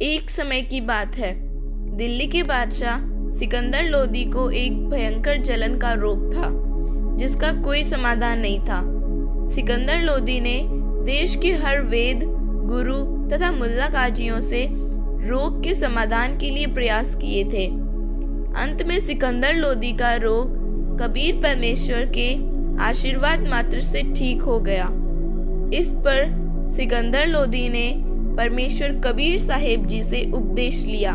एक समय की बात है। दिल्ली के बादशाह सिकंदर लोदी को एक भयंकर जलन का रोग था जिसका कोई समाधान नहीं था। सिकंदर लोदी ने देश के हर वेद, गुरु तथा मुल्ला काजियों से रोग के समाधान के लिए प्रयास किए थे। अंत में सिकंदर लोदी का रोग कबीर परमेश्वर के आशीर्वाद मात्र से ठीक हो गया। इस पर सिकंदर लोदी ने परमेश्वर कबीर साहेब जी से उपदेश लिया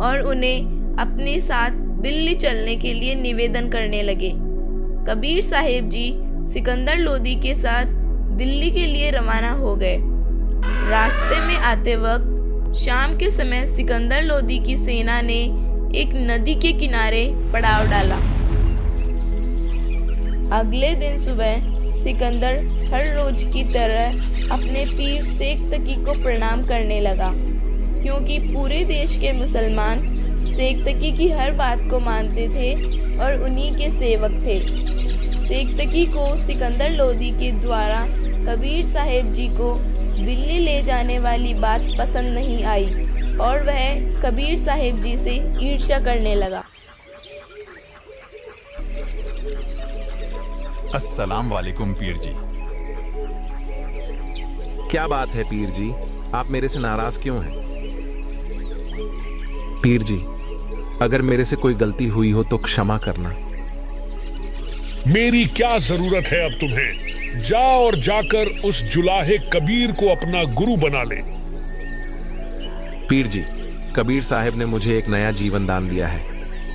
और उन्हें अपने साथ दिल्ली चलने के लिए निवेदन करने लगे। कबीर साहेब जी सिकंदर लोदी के साथ दिल्ली के लिए रवाना हो गए। रास्ते में आते वक्त शाम के समय सिकंदर लोदी की सेना ने एक नदी के किनारे पड़ाव डाला। अगले दिन सुबह सिकंदर हर रोज की तरह अपने पीर शेख तकी को प्रणाम करने लगा, क्योंकि पूरे देश के मुसलमान शेख तकी की हर बात को मानते थे और उन्हीं के सेवक थे। शेख तकी को सिकंदर लोदी के द्वारा कबीर साहेब जी को दिल्ली ले जाने वाली बात पसंद नहीं आई और वह कबीर साहेब जी से ईर्ष्या करने लगा। अस्सलाम वालेकुम पीर जी। क्या बात है पीर जी, आप मेरे से नाराज क्यों हैं? पीर जी, अगर मेरे से कोई गलती हुई हो तो क्षमा करना। मेरी क्या जरूरत है अब तुम्हें? जा और जाकर उस जुलाहे कबीर को अपना गुरु बना ले। पीर जी, कबीर साहब ने मुझे एक नया जीवन दान दिया है,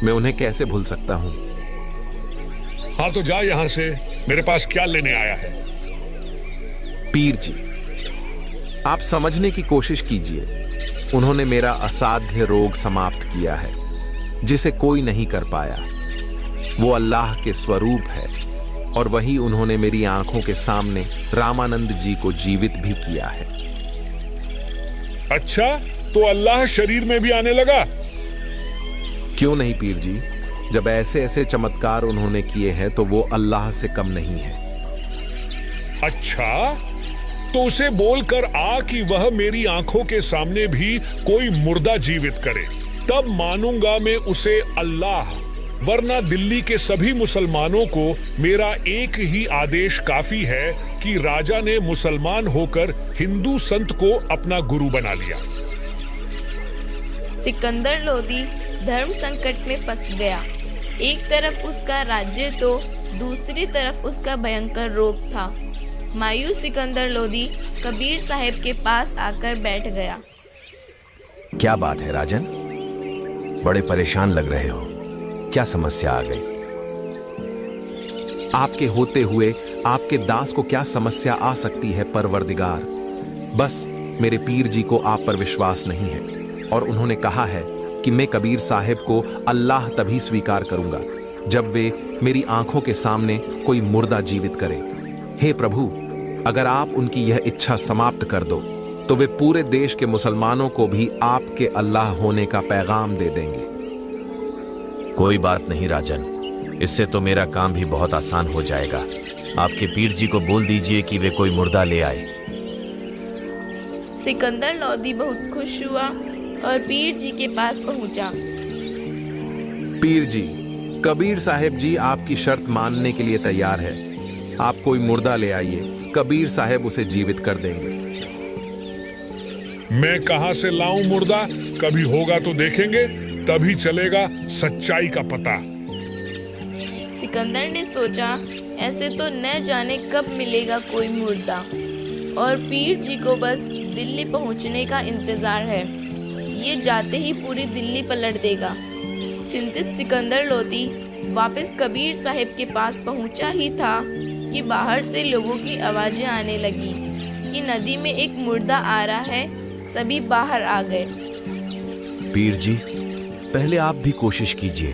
मैं उन्हें कैसे भूल सकता हूं? हाँ तो जा यहां से। मेरे पास क्या लेने आया है? पीर जी, आप समझने की कोशिश कीजिए। उन्होंने मेरा असाध्य रोग समाप्त किया है जिसे कोई नहीं कर पाया। वो अल्लाह के स्वरूप है और वही उन्होंने मेरी आंखों के सामने रामानंद जी को जीवित भी किया है। अच्छा, तो अल्लाह शरीर में भी आने लगा? क्यों नहीं पीर जी, जब ऐसे ऐसे चमत्कार उन्होंने किए हैं तो वो अल्लाह से कम नहीं है। अच्छा, तो उसे बोलकर आ कि वह मेरी आंखों के सामने भी कोई मुर्दा जीवित करे, तब मानूंगा मैं उसे अल्लाह। वरना दिल्ली के सभी मुसलमानों को मेरा एक ही आदेश काफी है कि राजा ने मुसलमान होकर हिंदू संत को अपना गुरु बना लिया। सिकंदर लोदी धर्म संकट में फंस गया। एक तरफ उसका राज्य तो दूसरी तरफ उसका भयंकर रोग था। मायूस सिकंदर लोदी कबीर साहब के पास आकर बैठ गया। क्या बात है राजन, बड़े परेशान लग रहे हो, क्या समस्या आ गई? आपके होते हुए आपके दास को क्या समस्या आ सकती है परवरदिगार? बस मेरे पीर जी को आप पर विश्वास नहीं है और उन्होंने कहा है कि मैं कबीर साहब को अल्लाह तभी स्वीकार करूंगा जब वे मेरी आंखों के सामने कोई मुर्दा जीवित करे। हे प्रभु, अगर आप उनकी यह इच्छा समाप्त कर दो तो वे पूरे देश के मुसलमानों को भी आपके अल्लाह होने का पैगाम दे देंगे। कोई बात नहीं राजन, इससे तो मेरा काम भी बहुत आसान हो जाएगा। आपके पीर जी को बोल दीजिए कि वे कोई मुर्दा ले आए। सिकंदर लोदी बहुत खुश हुआ और पीर जी के पास पहुंचा। पीर जी, कबीर साहब जी आपकी शर्त मानने के लिए तैयार है। आप कोई मुर्दा ले आइए, कबीर साहब उसे जीवित कर देंगे। मैं कहां से लाऊं मुर्दा? कभी होगा तो देखेंगे, तभी चलेगा सच्चाई का पता। सिकंदर ने सोचा, ऐसे तो न जाने कब मिलेगा कोई मुर्दा और पीर जी को बस दिल्ली पहुंचने का इंतजार है। ये जाते ही पूरी दिल्ली पलट देगा। चिंतित सिकंदर लोदी वापस कबीर साहब के पास पहुंचा ही था कि बाहर से लोगों की आवाजें आने लगी कि नदी में एक मुर्दा आ रहा है। सभी बाहर आ गए। पीर जी, पहले आप भी कोशिश कीजिए।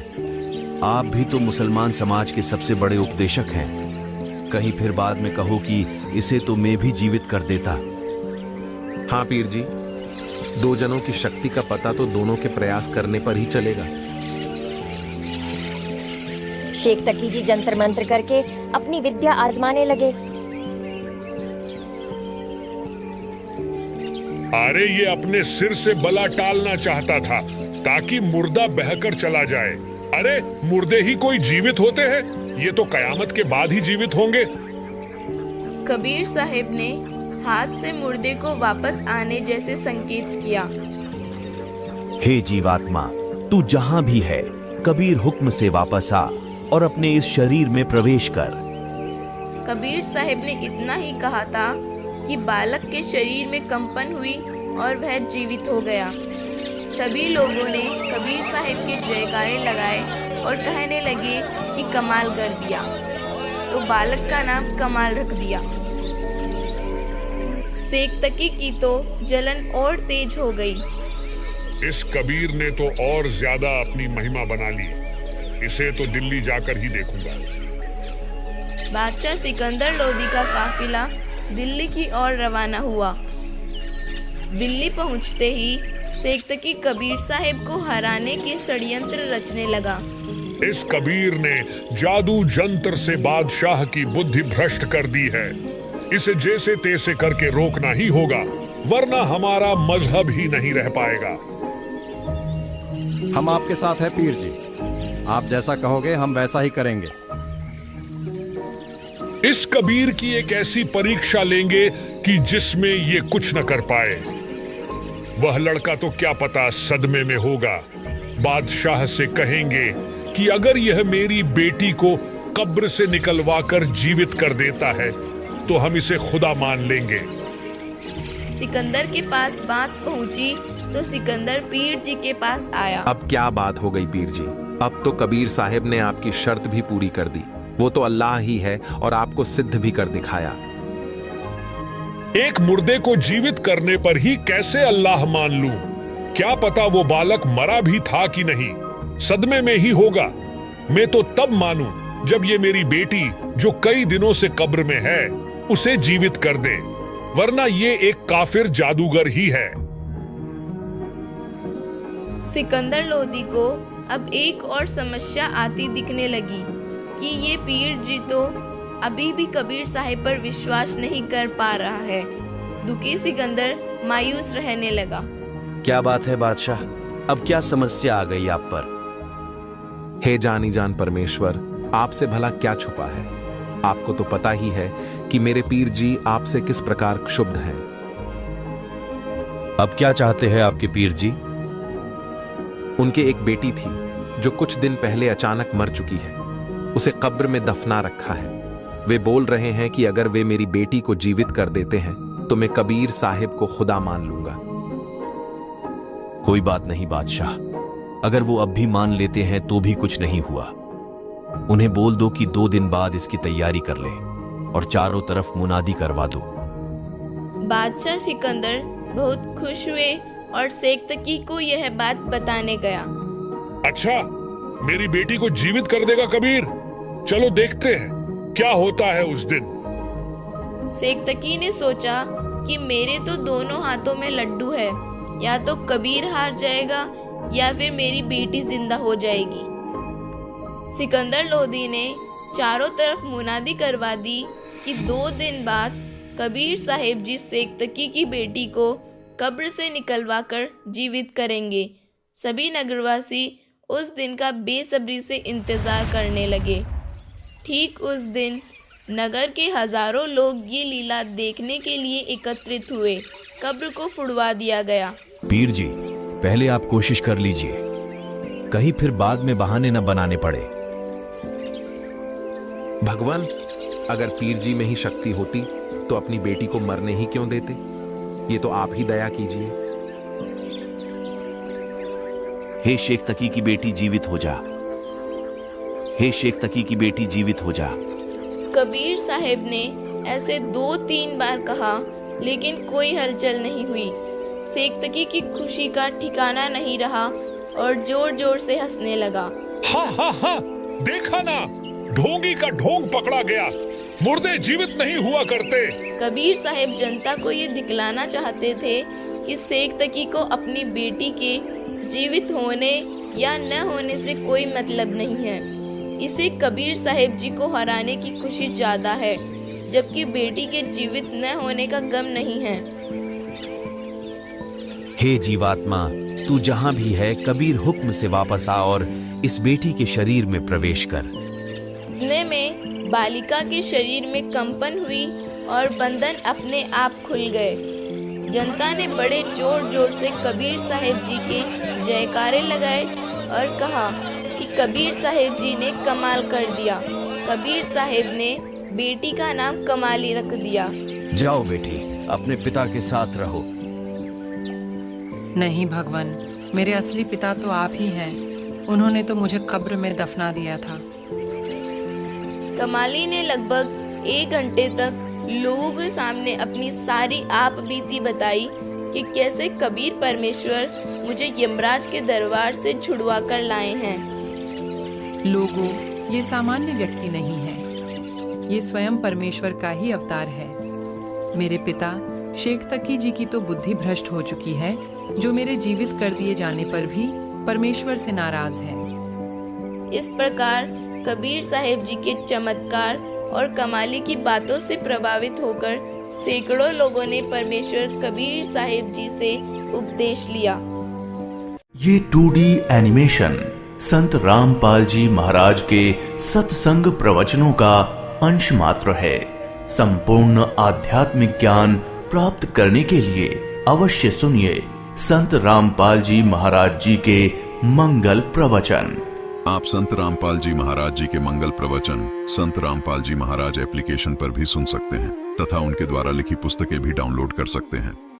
आप भी तो मुसलमान समाज के सबसे बड़े उपदेशक हैं। कहीं फिर बाद में कहो कि इसे तो मैं भी जीवित कर देता। हाँ पीर जी, दो जनों की शक्ति का पता तो दोनों के प्रयास करने पर ही चलेगा। शेख तकी जी जंतर मंत्र करके अपनी विद्या आजमाने लगे। अरे ये अपने सिर से बला टालना चाहता था ताकि मुर्दा बहकर चला जाए। अरे मुर्दे ही कोई जीवित होते हैं? ये तो कयामत के बाद ही जीवित होंगे। कबीर साहब ने हाथ से मुर्दे को वापस आने जैसे संकेत किया। हे जीवात्मा, तू जहां भी है, कबीर हुक्म से वापस आ और अपने इस शरीर में प्रवेश कर। कबीर साहब ने इतना ही कहा था कि बालक के शरीर में कंपन हुई और वह जीवित हो गया। सभी लोगों ने कबीर साहब के जयकारे लगाए और कहने लगे कि कमाल कर दिया, तो बालक का नाम कमाल रख दिया। सेक्तकी की तो जलन और तेज हो गई। इस कबीर ने तो और ज्यादा अपनी महिमा बना ली। इसे तो दिल्ली जाकर ही देखूंगा। बादशाह सिकंदर लोदी का काफिला दिल्ली की ओर रवाना हुआ। दिल्ली पहुंचते ही सेक्तकी कबीर साहब को हराने के षड्यंत्र रचने लगा। इस कबीर ने जादू जंतर से बादशाह की बुद्धि भ्रष्ट कर दी है। इसे जैसे तैसे करके रोकना ही होगा, वरना हमारा मजहब ही नहीं रह पाएगा। हम आपके साथ हैं पीर जी। आप जैसा कहोगे हम वैसा ही करेंगे। इस कबीर की एक ऐसी परीक्षा लेंगे कि जिसमें ये कुछ न कर पाए। वह लड़का तो क्या पता सदमे में होगा। बादशाह से कहेंगे कि अगर यह मेरी बेटी को कब्र से निकलवाकर जीवित कर देता है तो हम इसे खुदा मान लेंगे। सिकंदर के पास बात पहुंची तो सिकंदर पीर जी के पास आया। अब क्या बात हो गई पीर जी? अब तो कबीर साहब ने आपकी शर्त भी पूरी कर दी। वो तो अल्लाह ही है और आपको सिद्ध भी कर दिखाया। एक मुर्दे को जीवित करने पर ही कैसे अल्लाह मान लूं? क्या पता वो बालक मरा भी था कि नहीं, सदमे में ही होगा। मैं तो तब मानूं जब ये मेरी बेटी जो कई दिनों से कब्र में है उसे जीवित कर दे, वरना ये एक काफिर जादूगर ही है। सिकंदर लोदी को अब एक और समस्या आती दिखने लगी कि ये पीर जी तो अभी भी कबीर साहब पर विश्वास नहीं कर पा रहा है। दुखी सिकंदर मायूस रहने लगा। क्या बात है बादशाह, अब क्या समस्या आ गई आप पर? हे जानी जान परमेश्वर, आपसे भला क्या छुपा है? आपको तो पता ही है कि मेरे पीर जी आपसे किस प्रकार क्षुब्ध हैं। अब क्या चाहते हैं आपके पीर जी? उनके एक बेटी थी जो कुछ दिन पहले अचानक मर चुकी है। उसे कब्र में दफना रखा है। वे बोल रहे हैं कि अगर वे मेरी बेटी को जीवित कर देते हैं तो मैं कबीर साहिब को खुदा मान लूंगा। कोई बात नहीं बादशाह, अगर वो अब भी मान लेते हैं तो भी कुछ नहीं हुआ। उन्हें बोल दो कि 2 दिन बाद इसकी तैयारी कर ले और चारों तरफ मुनादी करवा दो। बादशाह सिकंदर बहुत खुश हुए और सेक्तकी को यह बात बताने गया। अच्छा, मेरी बेटी को जीवित कर देगा कबीर? चलो देखते हैं क्या होता है उस दिन। सेक्तकी ने सोचा कि मेरे तो दोनों हाथों में लड्डू है, या तो कबीर हार जाएगा या फिर मेरी बेटी जिंदा हो जाएगी। सिकंदर लोदी ने चारों तरफ मुनादी करवा दी कि 2 दिन बाद कबीर साहिब जी सेक्तकी की बेटी को कब्र से निकलवाकर जीवित करेंगे। सभी नगरवासी उस दिन का बेसब्री से इंतजार करने लगे। ठीक उस दिन नगर के हजारों लोग ये लीला देखने के लिए एकत्रित हुए। कब्र को फुड़वा दिया गया। पीर जी, पहले आप कोशिश कर लीजिए, कहीं फिर बाद में बहाने न बनाने पड़े। भगवान, अगर पीर जी में ही शक्ति होती तो अपनी बेटी को मरने ही क्यों देते? ये तो आप ही दया कीजिए। हे शेख तकी की बेटी जीवित हो जा। हे शेख तकी की बेटी जीवित हो जा। कबीर साहब ने ऐसे 2-3 बार कहा, लेकिन कोई हलचल नहीं हुई। सेक्तकी की खुशी का ठिकाना नहीं रहा और जोर जोर से हंसने लगा। हाँ हाँ हाँ, देखा ना, ढोंगी का ढोंग पकड़ा गया। मुर्दे जीवित नहीं हुआ करते। कबीर साहब जनता को ये दिखलाना चाहते थे कि सेक्तकी को अपनी बेटी के जीवित होने या न होने से कोई मतलब नहीं है। इसे कबीर साहब जी को हराने की खुशी ज्यादा है, जबकि बेटी के जीवित न होने का गम नहीं है। हे जीवात्मा, तू जहां भी है, कबीर हुक्म से वापस आ और इस बेटी के शरीर में प्रवेश कर। इतने में बालिका के शरीर में कंपन हुई और बंधन अपने आप खुल गए। जनता ने बड़े जोर जोर से कबीर साहिब जी के जयकारे लगाए और कहा कि कबीर साहिब जी ने कमाल कर दिया। कबीर साहिब ने बेटी का नाम कमाली रख दिया। जाओ बेटी, अपने पिता के साथ रहो। नहीं भगवान, मेरे असली पिता तो आप ही हैं। उन्होंने तो मुझे कब्र में दफना दिया था। कमाली ने लगभग 1 घंटे तक लोगों के सामने अपनी सारी आप बीती बताई कि कैसे कबीर परमेश्वर मुझे यमराज के दरबार से छुड़वा कर लाए हैं। लोगों, ये सामान्य व्यक्ति नहीं है, ये स्वयं परमेश्वर का ही अवतार है। मेरे पिता शेख तकी जी की तो बुद्धि भ्रष्ट हो चुकी है, जो मेरे जीवित कर दिए जाने पर भी परमेश्वर से नाराज है। इस प्रकार कबीर साहिब जी के चमत्कार और कमाली की बातों से प्रभावित होकर सैकड़ों लोगों ने परमेश्वर कबीर साहिब जी से उपदेश लिया। ये 2D एनिमेशन संत रामपाल जी महाराज के सत्संग प्रवचनों का अंश मात्र है। संपूर्ण आध्यात्मिक ज्ञान प्राप्त करने के लिए अवश्य सुनिए संत रामपाल जी महाराज जी के मंगल प्रवचन। आप संत रामपाल जी महाराज जी के मंगल प्रवचन संत रामपाल जी महाराज एप्लीकेशन पर भी सुन सकते हैं तथा उनके द्वारा लिखी पुस्तकें भी डाउनलोड कर सकते हैं।